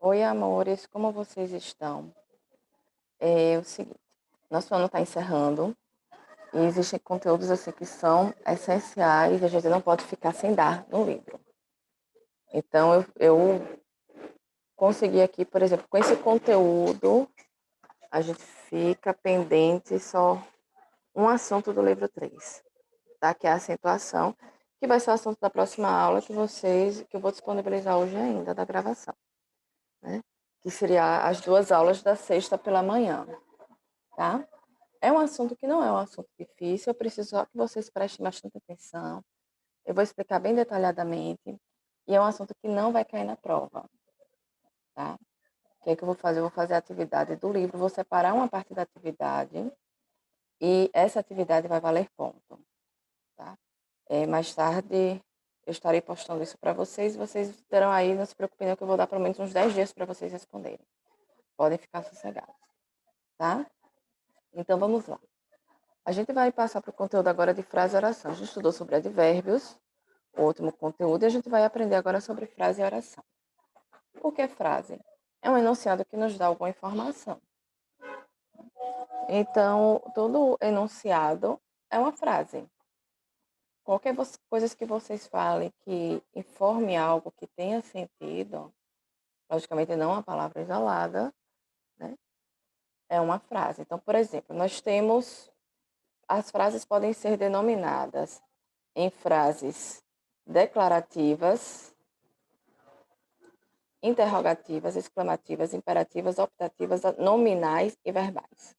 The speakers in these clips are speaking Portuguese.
Oi, amores, como vocês estão? É o seguinte, nosso ano está encerrando e existem conteúdos assim que são essenciais e a gente não pode ficar sem dar no livro. Então, eu consegui aqui, por exemplo, com esse conteúdo, a gente fica pendente só um assunto do livro 3, tá? Que é a acentuação, que vai ser o assunto da próxima aula que eu vou disponibilizar hoje ainda, da gravação, né? Que seria as 2 aulas da sexta pela manhã, tá? É um assunto que não é um assunto difícil, eu preciso só que vocês prestem bastante atenção. Eu vou explicar bem detalhadamente. E é um assunto que não vai cair na prova, tá? O que é que eu vou fazer? Eu vou fazer a atividade do livro, vou separar uma parte da atividade e essa atividade vai valer ponto, tá? Mais tarde eu estarei postando isso para vocês e vocês terão aí, não se preocupem não, que eu vou dar pelo menos uns 10 dias para vocês responderem. Podem ficar sossegados, tá? Então vamos lá. A gente vai passar para o conteúdo agora de frase e oração. A gente estudou sobre advérbios, o último conteúdo, e a gente vai aprender agora sobre frase e oração. O que é frase? É um enunciado que nos dá alguma informação. Então, todo enunciado é uma frase. Qualquer coisa que vocês falem que informe algo que tenha sentido, logicamente não a palavra isolada, né? É uma frase. Então, por exemplo, nós temos as frases podem ser denominadas em frases declarativas, interrogativas, exclamativas, imperativas, optativas, nominais e verbais.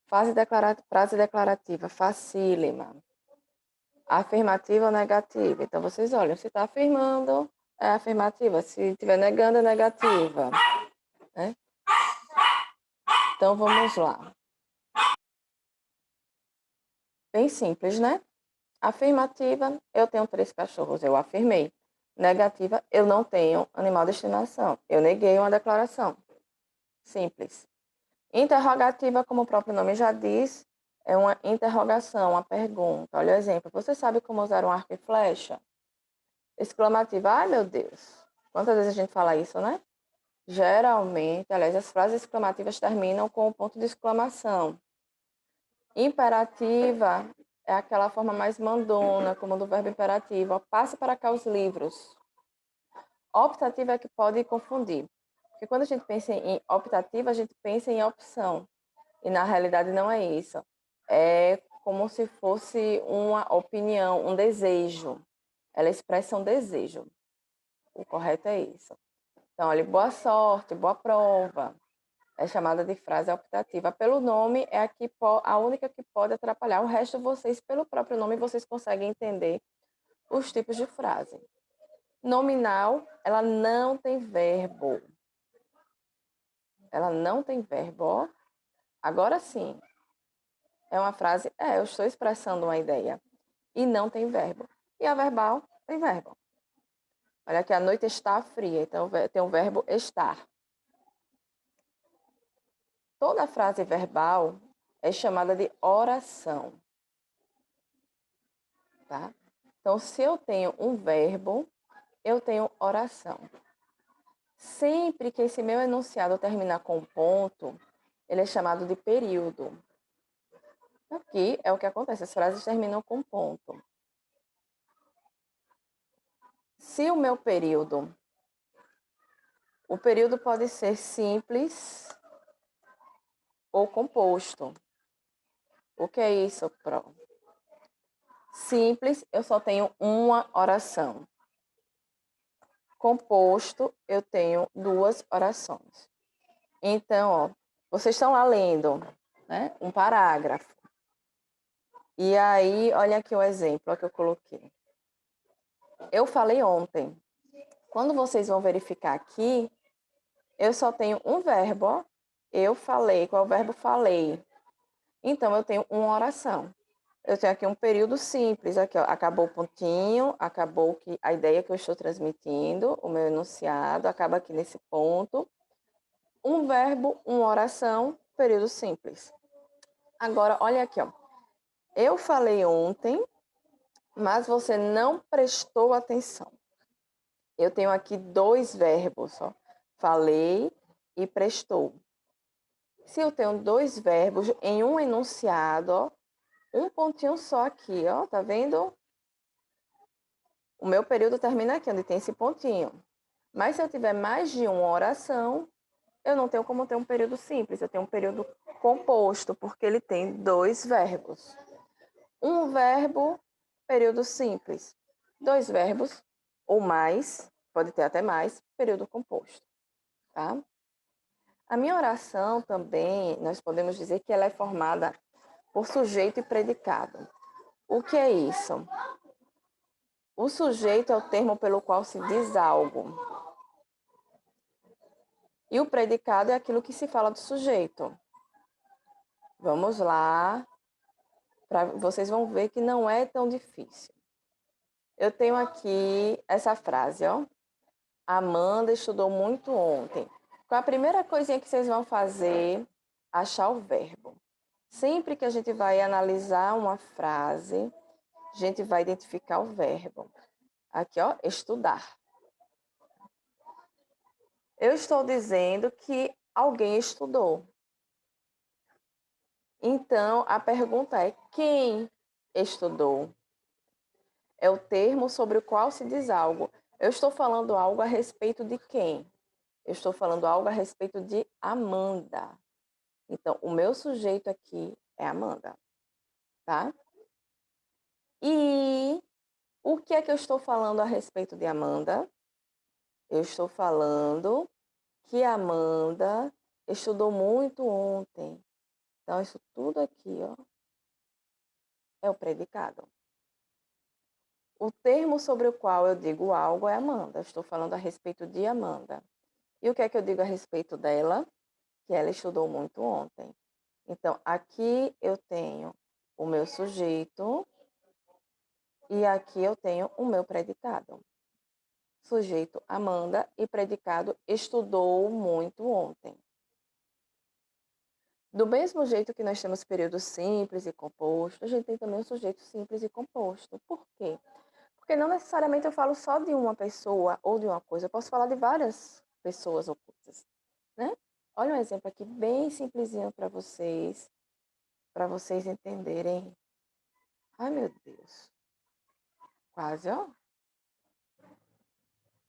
Frase declarativa, facílima. Afirmativa ou negativa. Então, vocês olham, se está afirmando, é afirmativa. Se estiver negando, é negativa. Né? Então, vamos lá. Bem simples, né? Afirmativa, eu tenho 3 cachorros, eu afirmei. Negativa, eu não tenho animal de estimação. Eu neguei uma declaração. Simples. Interrogativa, como o próprio nome já diz, é uma interrogação, uma pergunta. Olha o exemplo. Você sabe como usar um arco e flecha? Exclamativa, ai meu Deus. Quantas vezes a gente fala isso, né? Geralmente, aliás, as frases exclamativas terminam com o ponto de exclamação. Imperativa é aquela forma mais mandona, como do verbo imperativo. Passa para cá os livros. Optativa é que pode confundir. Porque quando a gente pensa em optativa, a gente pensa em opção. E na realidade não é isso. É como se fosse uma opinião, um desejo. Ela expressa um desejo. O correto é isso. Então, olha, boa sorte, boa prova. É chamada de frase optativa. Pelo nome, é a única que pode atrapalhar. O resto, vocês, pelo próprio nome, vocês conseguem entender os tipos de frase. Nominal, ela não tem verbo. Ela não tem verbo, ó. Agora sim, é uma frase, eu estou expressando uma ideia. E não tem verbo. E a verbal tem verbo. Olha que a noite está fria, então tem o verbo estar. Toda frase verbal é chamada de oração. Tá? Então, se eu tenho um verbo, eu tenho oração. Sempre que esse meu enunciado terminar com ponto, ele é chamado de período. Aqui é o que acontece, as frases terminam com ponto. Se o meu período, o período pode ser simples ou composto. O que é isso, Pro? Simples, eu só tenho uma oração. Composto, eu tenho 2 orações. Então, ó, vocês estão lá lendo, né, um parágrafo. E aí, olha aqui o exemplo que eu coloquei. Eu falei ontem. Quando vocês vão verificar aqui, eu só tenho um verbo, ó. Eu falei. Qual é o verbo falei? Então, eu tenho uma oração. Eu tenho aqui um período simples. Aqui, ó, acabou o pontinho, acabou a ideia que eu estou transmitindo, o meu enunciado, acaba aqui nesse ponto. Um verbo, uma oração, período simples. Agora, olha aqui, ó. Eu falei ontem, mas você não prestou atenção. Eu tenho aqui 2 verbos, ó. falei e prestou. Se eu tenho dois verbos em um enunciado, ó, um pontinho só aqui, ó, tá vendo? O meu período termina aqui, onde tem esse pontinho. Mas se eu tiver mais de uma oração, eu não tenho como ter um período simples, eu tenho um período composto, porque ele tem dois verbos. Um verbo, período simples. Dois verbos ou mais, pode ter até mais, período composto, tá? A minha oração também, nós podemos dizer que ela é formada por sujeito e predicado. O que é isso? O sujeito é o termo pelo qual se diz algo. E o predicado é aquilo que se fala do sujeito. Vamos lá, vocês vão ver que não é tão difícil. Eu tenho aqui essa frase, ó. Amanda estudou muito ontem. Qual a primeira coisinha que vocês vão fazer? Achar o verbo. Sempre que a gente vai analisar uma frase, a gente vai identificar o verbo. Aqui, ó, estudar. Eu estou dizendo que alguém estudou. Então, a pergunta é: quem estudou? É o termo sobre o qual se diz algo. Eu estou falando algo a respeito de quem? Eu estou falando algo a respeito de Amanda. Então, o meu sujeito aqui é Amanda, tá? E o que é que eu estou falando a respeito de Amanda? Eu estou falando que Amanda estudou muito ontem. Então, isso tudo aqui, ó, é o predicado. O termo sobre o qual eu digo algo é Amanda. Eu estou falando a respeito de Amanda. E o que é que eu digo a respeito dela? Que ela estudou muito ontem. Então, aqui eu tenho o meu sujeito e aqui eu tenho o meu predicado. Sujeito Amanda e predicado estudou muito ontem. Do mesmo jeito que nós temos período simples e composto, a gente tem também o sujeito simples e composto. Por quê? Porque não necessariamente eu falo só de uma pessoa ou de uma coisa, eu posso falar de várias pessoas ou coisas, né? Olha um exemplo aqui bem simplesinho para vocês entenderem. Ai, meu Deus. Quase, ó.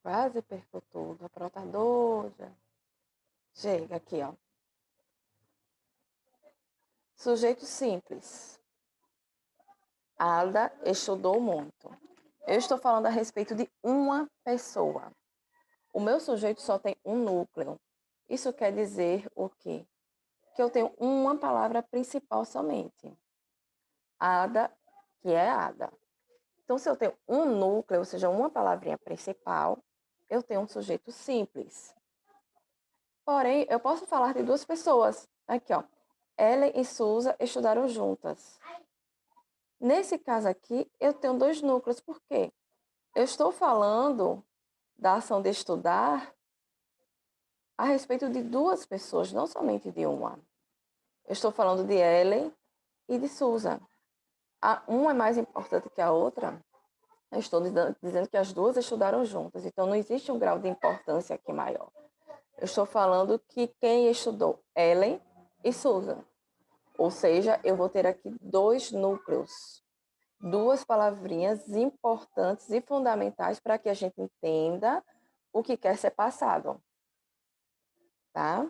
Quase perco tudo. A protadora. Chega aqui, ó. Sujeito simples. Ada estudou muito. Eu estou falando a respeito de uma pessoa. O meu sujeito só tem um núcleo. Isso quer dizer o quê? Que eu tenho uma palavra principal somente. Ada, que é Ada. Então, se eu tenho um núcleo, ou seja, uma palavrinha principal, eu tenho um sujeito simples. Porém, eu posso falar de duas pessoas. Aqui, ó. Ellen e Susa estudaram juntas. Nesse caso aqui, eu tenho dois núcleos. Por quê? Eu estou falando da ação de estudar a respeito de duas pessoas, não somente de uma. Eu estou falando de Ellen e de Susan. Uma é mais importante que a outra. Eu estou dizendo que as duas estudaram juntas, então não existe um grau de importância aqui maior. Eu estou falando que quem estudou, Ellen e Susan. Ou seja, eu vou ter aqui dois núcleos, duas palavrinhas importantes e fundamentais para que a gente entenda o que quer ser passado. Tá?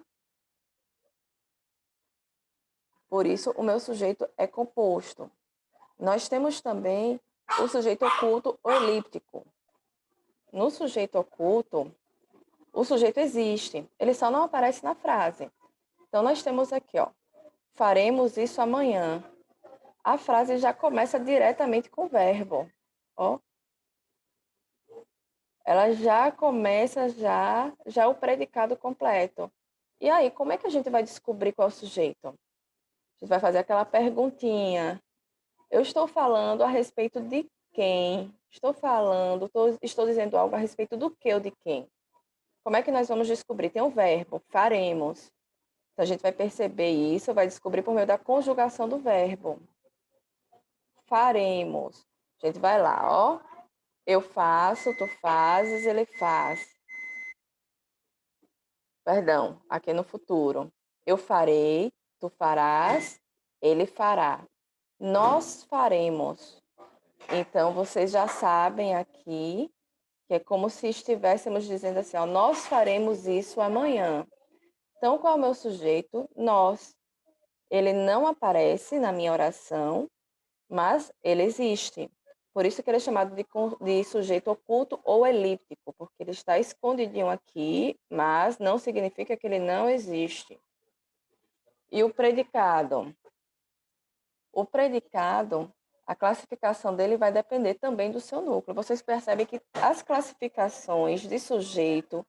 Por isso, o meu sujeito é composto. Nós temos também o sujeito oculto ou elíptico. No sujeito oculto, o sujeito existe, ele só não aparece na frase. Então, nós temos aqui, ó, faremos isso amanhã. A frase já começa diretamente com o verbo, ó. Ela já começa já o predicado completo. E aí, como é que a gente vai descobrir qual é o sujeito? A gente vai fazer aquela perguntinha. Eu estou falando a respeito de quem? Estou dizendo algo a respeito do que ou de quem? Como é que nós vamos descobrir? Tem o verbo, faremos. Então, a gente vai perceber isso, vai descobrir por meio da conjugação do verbo. Faremos. A gente vai lá, ó. Eu faço, tu fazes, ele faz. Perdão, aqui no futuro. Eu farei, tu farás, ele fará. Nós faremos. Então, vocês já sabem aqui que é como se estivéssemos dizendo assim, ó, nós faremos isso amanhã. Então, qual é o meu sujeito? Nós. Ele não aparece na minha oração, mas ele existe. Por isso que ele é chamado de sujeito oculto ou elíptico, porque ele está escondidinho aqui, mas não significa que ele não existe. E o predicado? O predicado, a classificação dele vai depender também do seu núcleo. Vocês percebem que as classificações de sujeito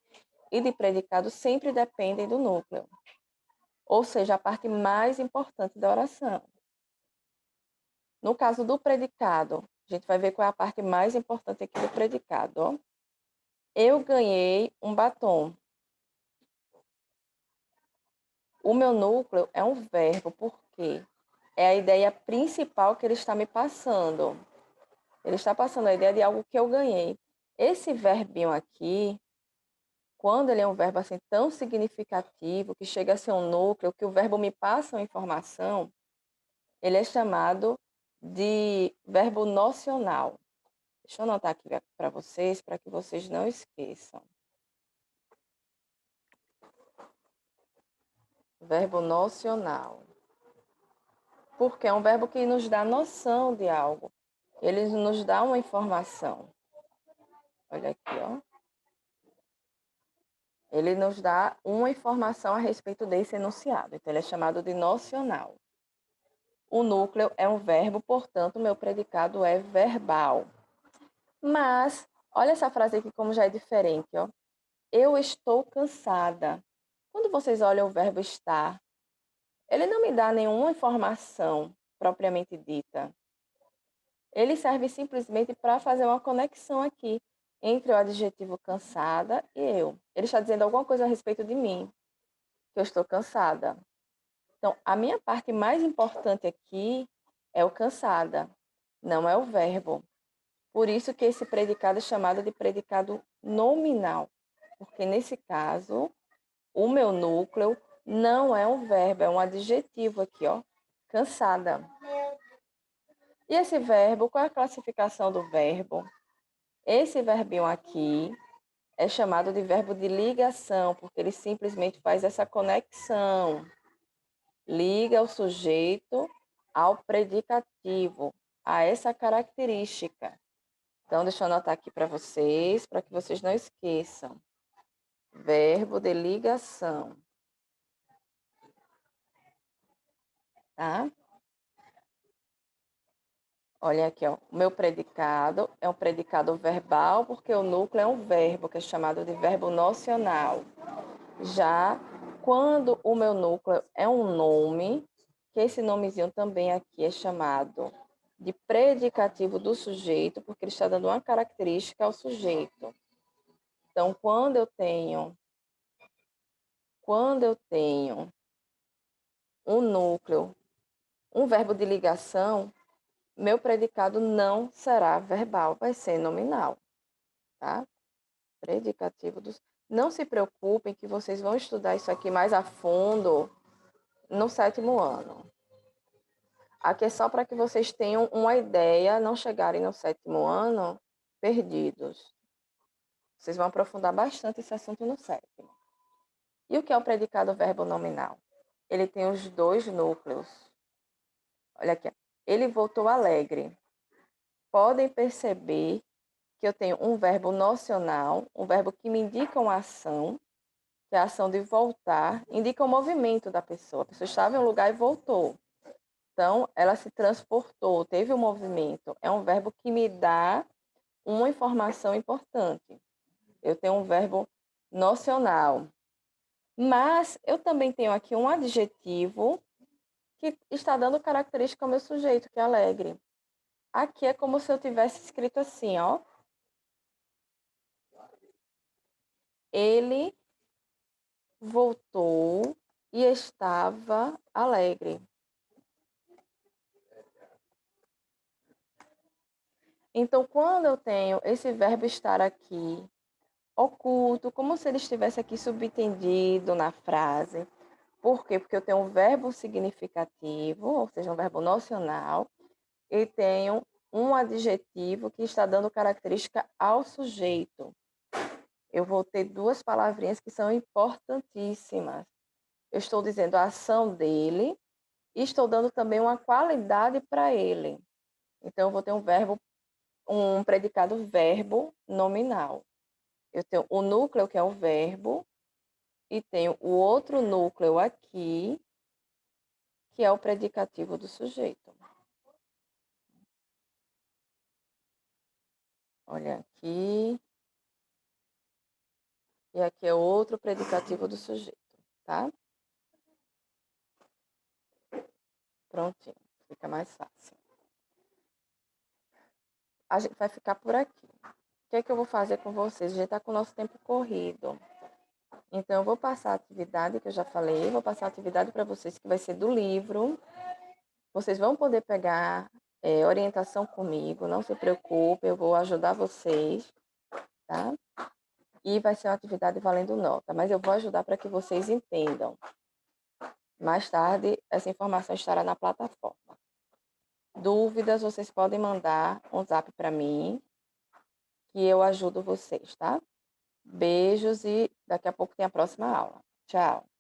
e de predicado sempre dependem do núcleo, ou seja, a parte mais importante da oração. No caso do predicado, a gente vai ver qual é a parte mais importante aqui do predicado. Ó. Eu ganhei um batom. O meu núcleo é um verbo, porque é a ideia principal que ele está me passando. Ele está passando a ideia de algo que eu ganhei. Esse verbinho aqui, quando ele é um verbo assim tão significativo, que chega a ser um núcleo, que o verbo me passa uma informação, ele é chamado de verbo nocional. Deixa eu anotar aqui para vocês, para que vocês não esqueçam. Verbo nocional. Porque é um verbo que nos dá noção de algo. Ele nos dá uma informação. Olha aqui, ó. Ele nos dá uma informação a respeito desse enunciado. Então, ele é chamado de nocional. O núcleo é um verbo, portanto, o meu predicado é verbal. Mas, olha essa frase aqui como já é diferente, ó. Eu estou cansada. Quando vocês olham o verbo estar, ele não me dá nenhuma informação propriamente dita. Ele serve simplesmente para fazer uma conexão aqui entre o adjetivo cansada e eu. Ele está dizendo alguma coisa a respeito de mim, que eu estou cansada. Então, a minha parte mais importante aqui é o cansada, não é o verbo. Por isso que esse predicado é chamado de predicado nominal, porque nesse caso, o meu núcleo não é um verbo, é um adjetivo aqui, ó, cansada. E esse verbo, qual é a classificação do verbo? Esse verbinho aqui é chamado de verbo de ligação, porque ele simplesmente faz essa conexão. Liga o sujeito ao predicativo, a essa característica. Então, deixa eu anotar aqui para que vocês não esqueçam. Verbo de ligação. Tá? Olha aqui, ó. O meu predicado é um predicado verbal, porque o núcleo é um verbo, que é chamado de verbo nocional. Já quando o meu núcleo é um nome, que esse nomezinho também aqui é chamado de predicativo do sujeito, porque ele está dando uma característica ao sujeito. Então, quando eu tenho um núcleo, um verbo de ligação, meu predicado não será verbal, vai ser nominal, tá? Predicativo dos... Não se preocupem que vocês vão estudar isso aqui mais a fundo no 7º ano. Aqui é só para que vocês tenham uma ideia, não chegarem no 7º ano perdidos. Vocês vão aprofundar bastante esse assunto no 7º. E o que é o predicado verbo nominal? Ele tem os dois núcleos. Olha aqui. Ele voltou alegre. Podem perceber que eu tenho um verbo nocional, um verbo que me indica uma ação, que é a ação de voltar, indica o movimento da pessoa. A pessoa estava em um lugar e voltou. Então, ela se transportou, teve um movimento. É um verbo que me dá uma informação importante. Eu tenho um verbo nocional. Mas eu também tenho aqui um adjetivo que está dando característica ao meu sujeito, que é alegre. Aqui é como se eu tivesse escrito assim, ó. Ele voltou e estava alegre. Então, quando eu tenho esse verbo estar aqui, oculto, como se ele estivesse aqui subtendido na frase. Por quê? Porque eu tenho um verbo significativo, ou seja, um verbo nocional, e tenho um adjetivo que está dando característica ao sujeito. Eu vou ter duas palavrinhas que são importantíssimas. Eu estou dizendo a ação dele e estou dando também uma qualidade para ele. Então, eu vou ter um predicado verbo nominal. Eu tenho o núcleo, que é o verbo, e tenho o outro núcleo aqui, que é o predicativo do sujeito. Olha aqui. E aqui é outro predicativo do sujeito, tá? Prontinho, fica mais fácil. A gente vai ficar por aqui. O que é que eu vou fazer com vocês? A gente está com o nosso tempo corrido. Então, eu vou passar a atividade que eu já falei, vou passar a atividade para vocês, que vai ser do livro. Vocês vão poder pegar orientação comigo, não se preocupem, eu vou ajudar vocês, tá? E vai ser uma atividade valendo nota, mas eu vou ajudar para que vocês entendam. Mais tarde, essa informação estará na plataforma. Dúvidas, vocês podem mandar um zap para mim, que eu ajudo vocês, tá? Beijos e daqui a pouco tem a próxima aula. Tchau!